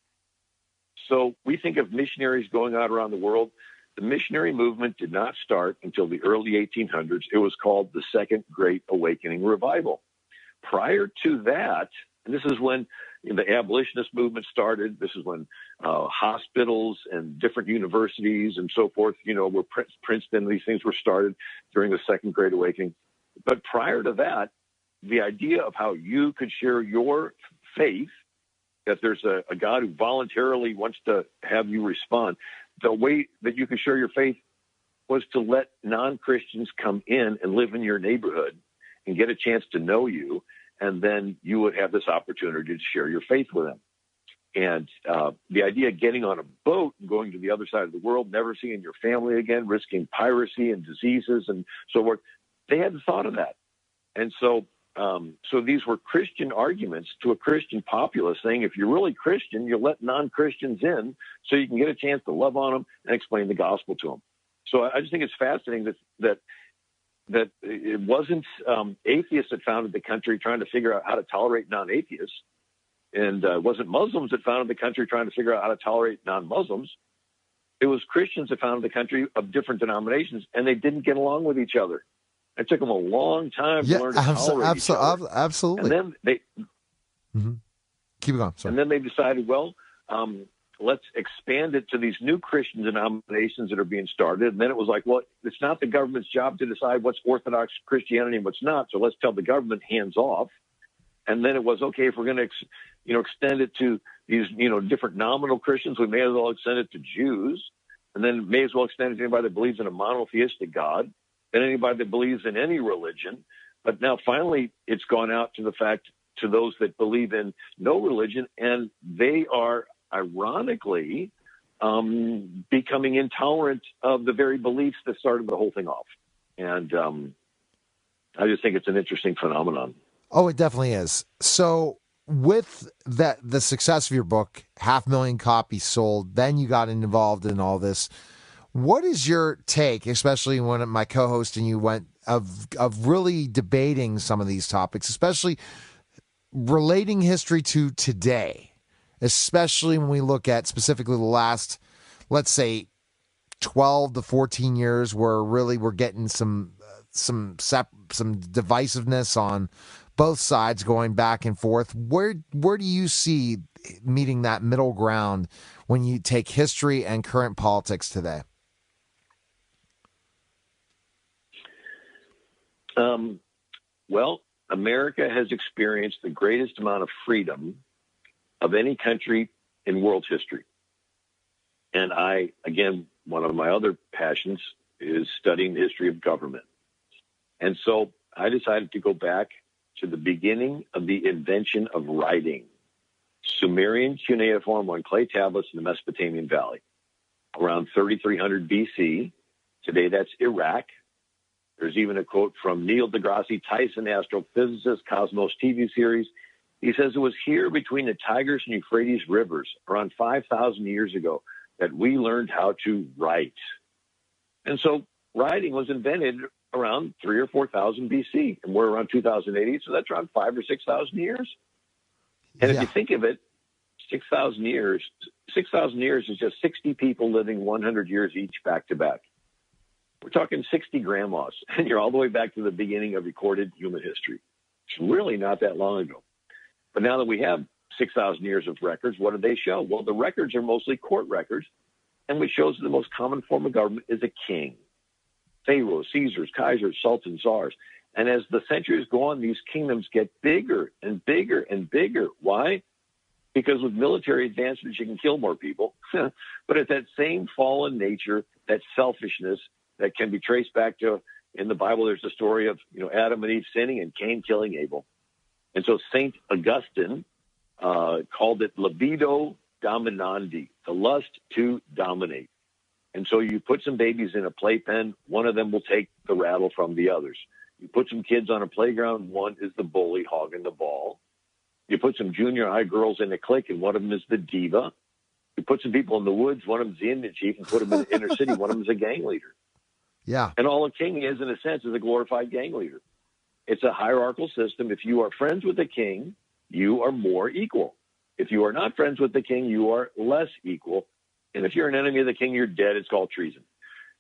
So we think of missionaries going out around the world. The missionary movement did not start until the early 1800s. It was called the Second Great Awakening Revival. Prior to that, and this is when the abolitionist movement started. This is when hospitals and different universities and so forth, were Princeton, these things were started during the Second Great Awakening. But prior to that, the idea of how you could share your faith, that there's a God who voluntarily wants to have you respond, the way that you could share your faith was to let non-Christians come in and live in your neighborhood and get a chance to know you, and then you would have this opportunity to share your faith with them. And the idea of getting on a boat and going to the other side of the world, never seeing your family again, risking piracy and diseases and so forth, they hadn't thought of that. And so these were Christian arguments to a Christian populace saying, if you're really Christian, you'll let non-Christians in so you can get a chance to love on them and explain the gospel to them. So I just think it's fascinating that it wasn't atheists that founded the country trying to figure out how to tolerate non-atheists. And it wasn't Muslims that founded the country trying to figure out how to tolerate non-Muslims. It was Christians that founded the country of different denominations, and they didn't get along with each other. It took them a long time to learn to tolerate each other. Absolutely. And then they keep going. Sorry. And then they decided, well, let's expand it to these new Christian denominations that are being started. And then it was like, well, it's not the government's job to decide what's Orthodox Christianity and what's not. So let's tell the government hands off. And then it was, okay, if we're going to, extend it to these, different nominal Christians, we may as well extend it to Jews. And then may as well extend it to anybody that believes in a monotheistic God, and anybody that believes in any religion. But now finally it's gone out to the fact to those that believe in no religion, and they are ironically becoming intolerant of the very beliefs that started the whole thing off. And I just think it's an interesting phenomenon. Oh, it definitely is. So with the success of your book, 500,000 copies sold, then you got involved in all this. What is your take, especially when my co-host and you went, of really debating some of these topics, especially relating history to today, especially when we look at specifically the last, let's say, 12 to 14 years, where really we're getting some divisiveness on both sides going back and forth. Where do you see meeting that middle ground when you take history and current politics today? Well, America has experienced the greatest amount of freedom of any country in world history. And again, one of my other passions is studying the history of government. And so I decided to go back to the beginning of the invention of writing, Sumerian cuneiform on clay tablets in the Mesopotamian Valley, around 3300 BC. Today, that's Iraq. There's even a quote from Neil deGrasse Tyson, astrophysicist, Cosmos TV series. He says, it was here between the Tigris and Euphrates rivers around 5,000 years ago that we learned how to write. And so writing was invented around 3,000 or 4,000 BC, and we're around 2080, so that's around 5,000 or 6,000 years. And if you think of it, 6,000 years is just 60 people living 100 years each back to back. We're talking 60 grandmas, and you're all the way back to the beginning of recorded human history. It's really not that long ago. But now that we have 6,000 years of records, what do they show? Well, the records are mostly court records, and which shows the most common form of government is a king. Pharaohs, Caesars, Kaisers, Sultans, Tsars. And as the centuries go on, these kingdoms get bigger and bigger and bigger. Why? because with military advancements, you can kill more people. But it's that same fallen nature, that selfishness that can be traced back to, in the Bible, there's the story of, Adam and Eve sinning and Cain killing Abel. And so St. Augustine called it libido dominandi, the lust to dominate. And so you put some babies in a playpen, one of them will take the rattle from the others. You put some kids on a playground, one is the bully hogging the ball. You put some junior high girls in a clique, and one of them is the diva. You put some people in the woods, one of them's the Indian chief, and put them in the inner city, one of them's a gang leader. Yeah. And all a king is, in a sense, is a glorified gang leader. It's a hierarchical system. If you are friends with the king, you are more equal. If you are not friends with the king, you are less equal. And if you're an enemy of the king, you're dead. It's called treason.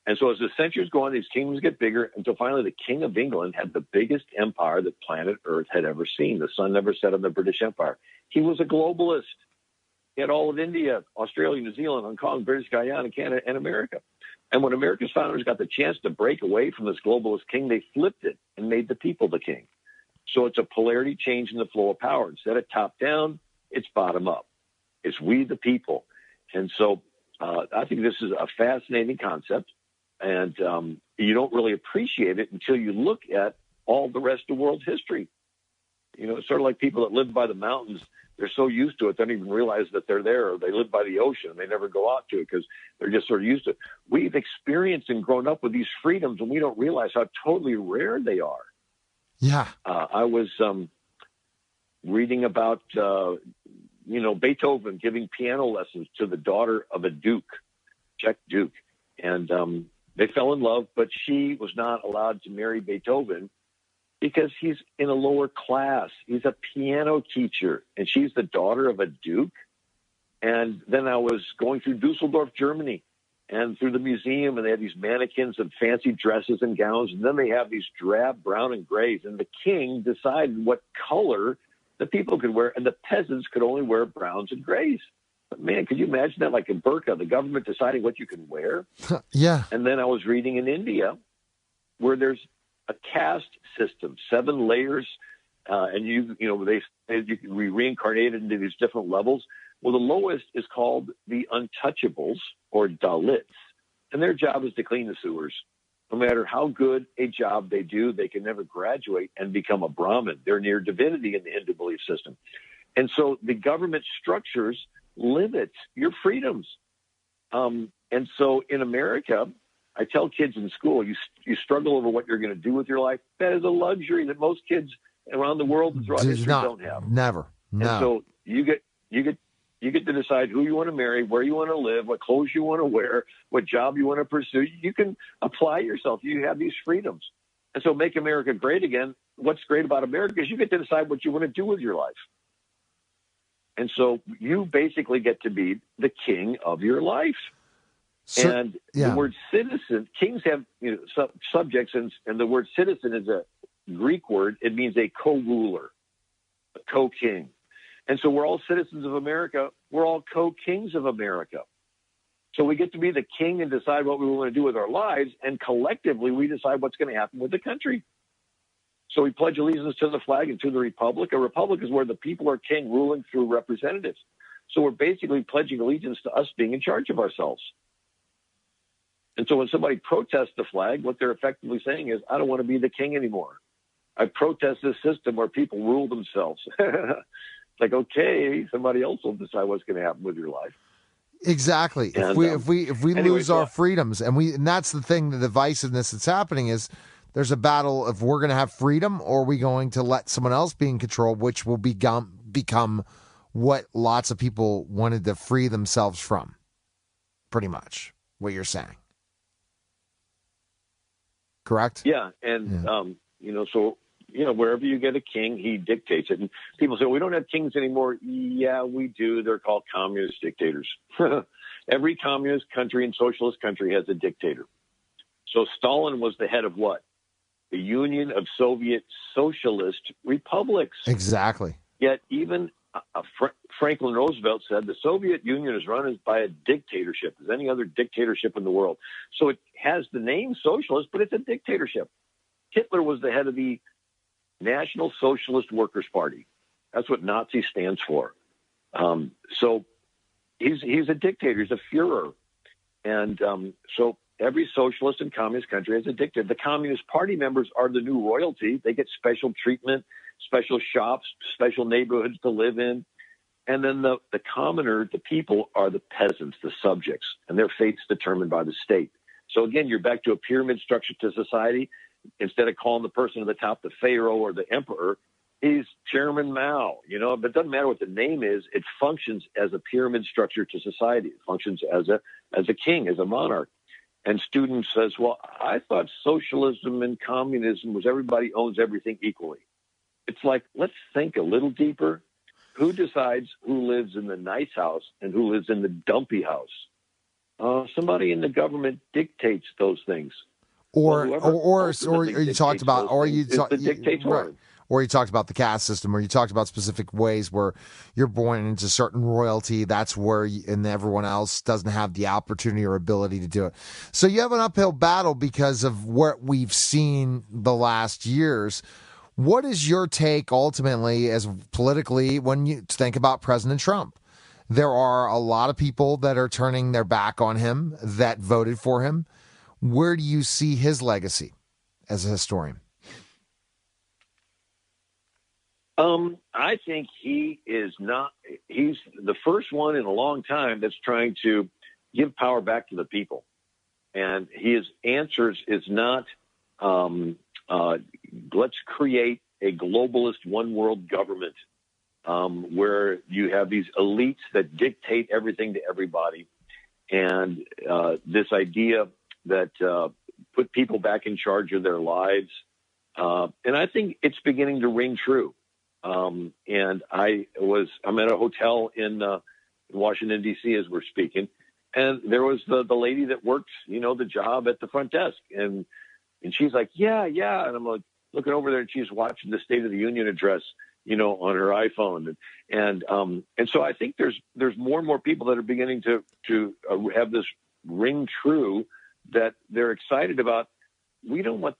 And so as the centuries go on, these kingdoms get bigger until finally the King of England had the biggest empire that planet Earth had ever seen. The sun never set on the British Empire. He was a globalist. He had all of India, Australia, New Zealand, Hong Kong, British Guyana, Canada, and America. And when America's founders got the chance to break away from this globalist king, they flipped it and made the people the king. So it's a polarity change in the flow of power. Instead of top down, it's bottom up. It's we the people. And so I think this is a fascinating concept. And you don't really appreciate it until you look at all the rest of world history. It's sort of like people that live by the mountains. They're so used to it, they don't even realize that they're there. Or they live by the ocean, and they never go out to it because they're just sort of used to it. We've experienced and grown up with these freedoms, and we don't realize how totally rare they are. Yeah. I was reading about, Beethoven giving piano lessons to the daughter of a duke, Czech duke. And they fell in love, but she was not allowed to marry Beethoven because he's in a lower class. He's a piano teacher, and she's the daughter of a duke. And then I was going through Dusseldorf, Germany, and through the museum, and they had these mannequins of fancy dresses and gowns, and then they have these drab brown and grays, and the king decided what color the people could wear, and the peasants could only wear browns and grays. But man, could you imagine that, like in burqa, the government deciding what you can wear? Yeah. And then I was reading in India where there's a caste system, 7 layers, and they can be reincarnated into these different levels. Well, the lowest is called the untouchables, or Dalits, and their job is to clean the sewers. No matter how good a job they do, they can never graduate and become a Brahmin. They're near divinity in the Hindu belief system. And so the government structures limit your freedoms. And so in America, I tell kids in school, you struggle over what you're going to do with your life. That is a luxury that most kids around the world throughout history don't have. Never. No. And so you get to decide who you want to marry, where you want to live, what clothes you want to wear, what job you want to pursue. You can apply yourself. You have these freedoms. And so Make America Great Again, what's great about America is you get to decide what you want to do with your life. And so you basically get to be the king of your life. And the word citizen, kings have subjects, and the word citizen is a Greek word. It means a co-ruler, a co-king. And so we're all citizens of America. We're all co-kings of America. So we get to be the king and decide what we want to do with our lives, and collectively we decide what's going to happen with the country. So we pledge allegiance to the flag and to the republic. A republic is where the people are king, ruling through representatives. So we're basically pledging allegiance to us being in charge of ourselves. And so when somebody protests the flag, what they're effectively saying is, I don't want to be the king anymore. I protest this system where people rule themselves. It's like, okay, somebody else will decide what's going to happen with your life. Exactly. And, if we lose our freedoms, and that's the thing, the divisiveness that's happening is there's a battle if we're going to have freedom or are we going to let someone else be in control, which will become what lots of people wanted to free themselves from. Pretty much what you're saying. Correct? Yeah. And, so, wherever you get a king, he dictates it. And people say, we don't have kings anymore. Yeah, we do. They're called communist dictators. Every communist country and socialist country has a dictator. So Stalin was the head of what? The Union of Soviet Socialist Republics. Exactly. Yet even Franklin Roosevelt said the Soviet Union is run by a dictatorship as any other dictatorship in the world. So it has the name socialist, but it's a dictatorship. Hitler was the head of the National Socialist Workers' Party. That's what Nazi stands for. So he's a dictator. He's a Führer. And so every socialist and communist country has a dictator. The Communist Party members are the new royalty. They get special treatment, special shops, special neighborhoods to live in. And then the commoner, the people, are the peasants, the subjects, and their fate's determined by the state. So again, you're back to a pyramid structure to society. Instead of calling the person at the top the pharaoh or the emperor, he's Chairman Mao. But it doesn't matter what the name is. It functions as a pyramid structure to society. It functions as a king, as a monarch. And student says, well, I thought socialism and communism was everybody owns everything equally. It's like, let's think a little deeper. Who decides who lives in the nice house and who lives in the dumpy house? Somebody in the government dictates those things. Or you talked about the dictator. Right. Or you talked about the caste system, or you talked about specific ways where you're born into certain royalty. That's where and everyone else doesn't have the opportunity or ability to do it. So you have an uphill battle because of what we've seen the last years. What is your take ultimately as politically when you think about President Trump? There are a lot of people that are turning their back on him that voted for him. Where do you see his legacy as a historian? I think he's the first one in a long time that's trying to give power back to the people. And his answers is not, let's create a globalist one world government, where you have these elites that dictate everything to everybody. And, this idea that, put people back in charge of their lives. And I think it's beginning to ring true. And I'm at a hotel in Washington, D.C. as we're speaking. And there was the lady that works, the job at the front desk. And she's like, yeah. And I'm like looking over there and she's watching the State of the Union address, on her iPhone. And so I think there's more and more people that are beginning to have this ring true that they're excited about. We don't want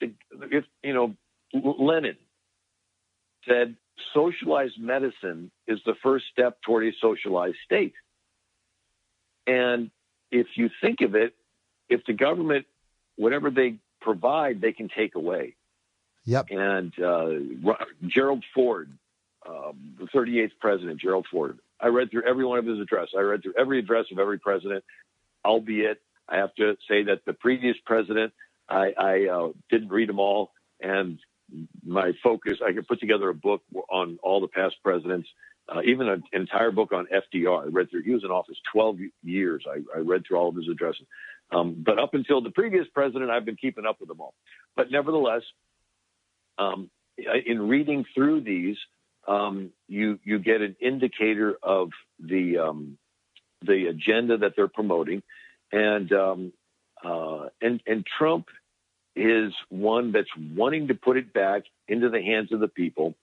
Lenin said, socialized medicine is the first step toward a socialized state. And if you think of it, if the government, whatever they provide, they can take away. Yep. And Gerald Ford, the 38th president, Gerald Ford, I read through every one of his addresses. I read through every address of every president, albeit I have to say that the previous president, I didn't read them all. And my focus, I could put together a book on all the past presidents, even an entire book on FDR. I read through, he was in office 12 years. I read through all of his addresses. But up until the previous president, I've been keeping up with them all. But nevertheless, in reading through these, you get an indicator of the agenda that they're promoting. And Trump is one that's wanting to put it back into the hands of the people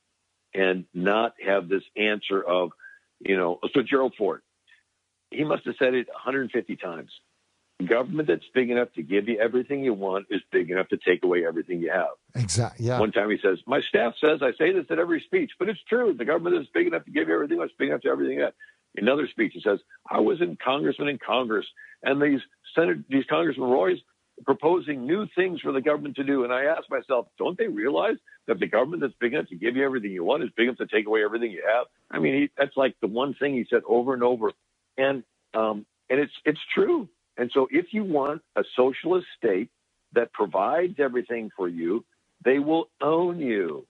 and not have this answer of, so Gerald Ford, he must have said it 150 times. Government that's big enough to give you everything you want is big enough to take away everything you have. Exactly. Yeah. One time he says, my staff says I say this at every speech, but it's true. The government is big enough to give you everything. It's big enough to everything you have. Another speech, he says, I was in Congressman in Congress, and these congressmen were always proposing new things for the government to do. And I asked myself, don't they realize that the government that's big enough to give you everything you want is big enough to take away everything you have? I mean, that's like the one thing he said over and over. And it's true. And so if you want a socialist state that provides everything for you, they will own you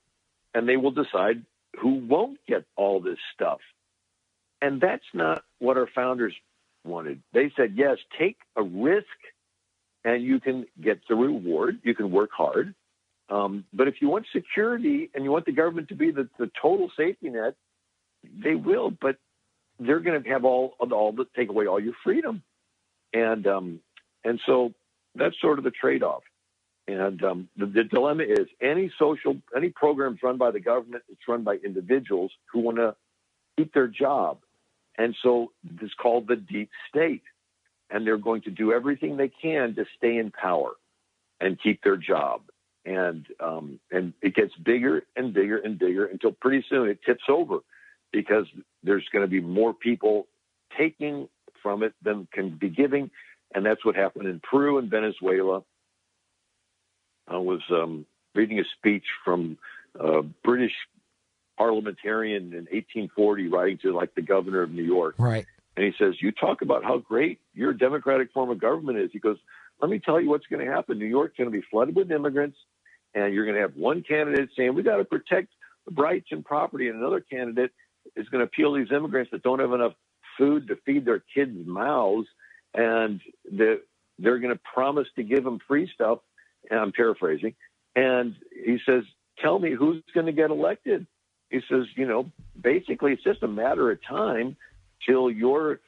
and they will decide who won't get all this stuff. And that's not what our founders wanted. They said, yes, take a risk and you can get the reward. You can work hard. But if you want security and you want the government to be the total safety net, they will, but they're going to have all the take away all your freedom. And so that's sort of the trade-off. And the dilemma is any programs run by the government, it's run by individuals who want to keep their job. And so it's called the deep state. And they're going to do everything they can to stay in power and keep their job. And it gets bigger and bigger and bigger until pretty soon it tips over. because there's going to be more people taking from it than can be giving. And that's what happened in Peru and Venezuela. I was reading a speech from a British parliamentarian in 1840, writing to like the governor of New York. Right. And he says, you talk about how great your democratic form of government is. He goes, let me tell you what's going to happen. New York's going to be flooded with immigrants, and you're going to have one candidate saying, we got to protect rights and property, and another candidate is going to appeal to these immigrants that don't have enough food to feed their kids' mouths, and they're going to promise to give them free stuff. And I'm paraphrasing. And he says, tell me who's going to get elected. He says, basically it's just a matter of time till your,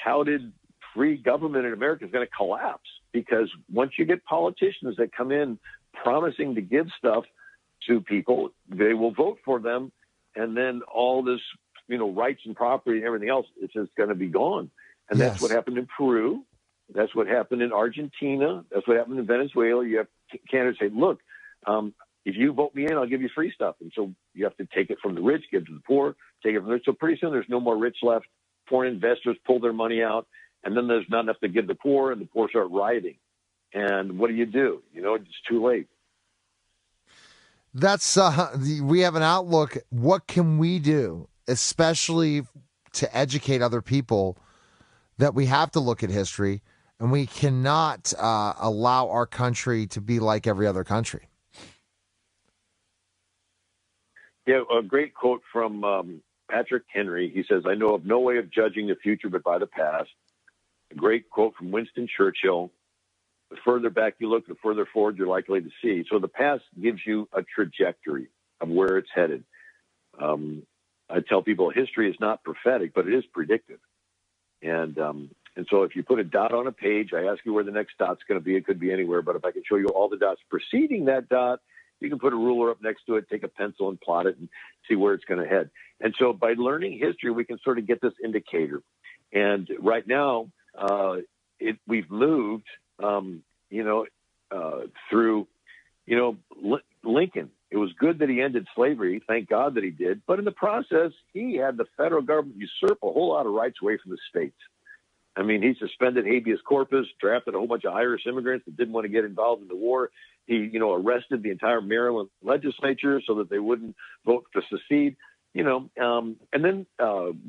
touted free government in America is going to collapse, because once you get politicians that come in promising to give stuff to people, they will vote for them. And then all this, rights and property and everything else, it's just going to be gone. And Yes. that's what happened in Peru. That's what happened in Argentina. That's what happened in Venezuela. You have candidates say, look, if you vote me in, I'll give you free stuff. And so you have to take it from the rich, give it to the poor, take it from the rich. So pretty soon there's no more rich left. Foreign investors pull their money out, and then there's not enough to give the poor, and the poor start rioting. And what do? It's too late. That's we have an outlook. What can we do, especially to educate other people, that we have to look at history, and we cannot allow our country to be like every other country. Yeah, a great quote from Patrick Henry. He says, I know of no way of judging the future but by the past. A great quote from Winston Churchill. The further back you look, the further forward you're likely to see. So the past gives you a trajectory of where it's headed. I tell people history is not prophetic, but it is predictive. And so if you put a dot on a page, I ask you where the next dot's going to be. It could be anywhere, but if I can show you all the dots preceding that dot, you can put a ruler up next to it, take a pencil and plot it and see where it's going to head. And so by learning history, we can sort of get this indicator. And right now, we've moved, through, Lincoln. It was good that he ended slavery. Thank God that he did. But in the process, he had the federal government usurp a whole lot of rights away from the states. I mean, he suspended habeas corpus, drafted a whole bunch of Irish immigrants that didn't want to get involved in the war. He, arrested the entire Maryland legislature so that they wouldn't vote to secede. And then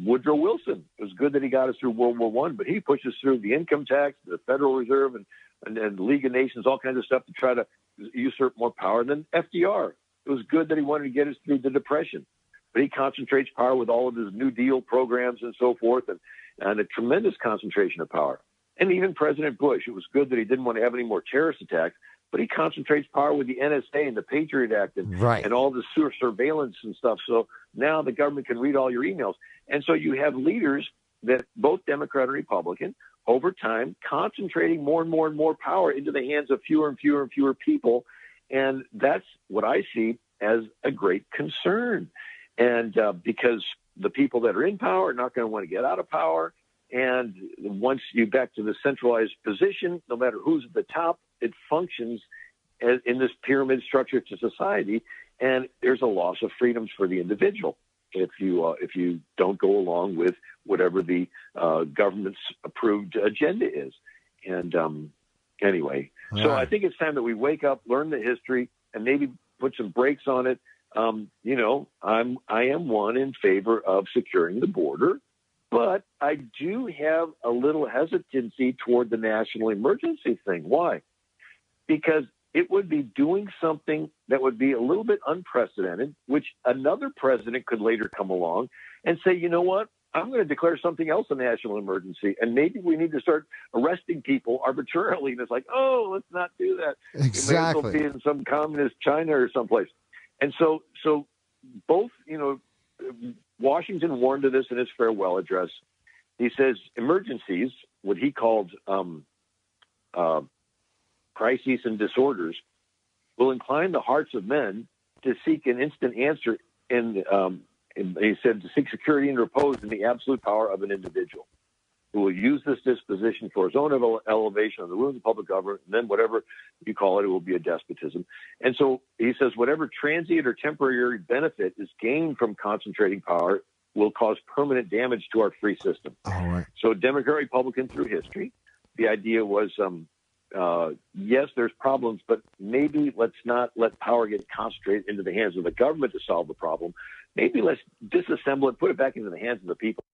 Woodrow Wilson. It was good that he got us through World War I, but he pushes through the income tax, the Federal Reserve, and League of Nations, all kinds of stuff to try to usurp more power. And then FDR. It was good that he wanted to get us through the Depression, but he concentrates power with all of his New Deal programs and so forth, and a tremendous concentration of power. And even President Bush, it was good that he didn't want to have any more terrorist attacks, but he concentrates power with the NSA and the Patriot Act and all the surveillance and stuff. So now the government can read all your emails. And so you have leaders that, both Democrat and Republican, over time concentrating more and more and more power into the hands of fewer and fewer and fewer people. And that's what I see as a great concern. And because the people that are in power are not going to want to get out of power. And once you back to the centralized position, no matter who's at the top, it functions in this pyramid structure to society. And there's a loss of freedoms for the individual if you don't go along with whatever the government's approved agenda is. And anyway, so I think it's time that we wake up, learn the history, and maybe put some brakes on it. I am one in favor of securing the border, but I do have a little hesitancy toward the national emergency thing. Why? Because it would be doing something that would be a little bit unprecedented, which another president could later come along and say, you know what? I'm going to declare something else a national emergency, and maybe we need to start arresting people arbitrarily. And it's like, oh, let's not do that. Exactly. You may as well be in some communist China or someplace. And so both, Washington warned of this in his farewell address. He says emergencies, what he called crises and disorders, will incline the hearts of men to seek an instant answer and he said to seek security and repose in the absolute power of an individual who will use this disposition for his own elevation on the ruins of public government, and then whatever you call it, it will be a despotism. And so he says whatever transient or temporary benefit is gained from concentrating power will cause permanent damage to our free system. All right. So Democrat, Republican through history, the idea was, yes, there's problems, but maybe let's not let power get concentrated into the hands of the government to solve the problem. Maybe let's disassemble it, put it back into the hands of the people.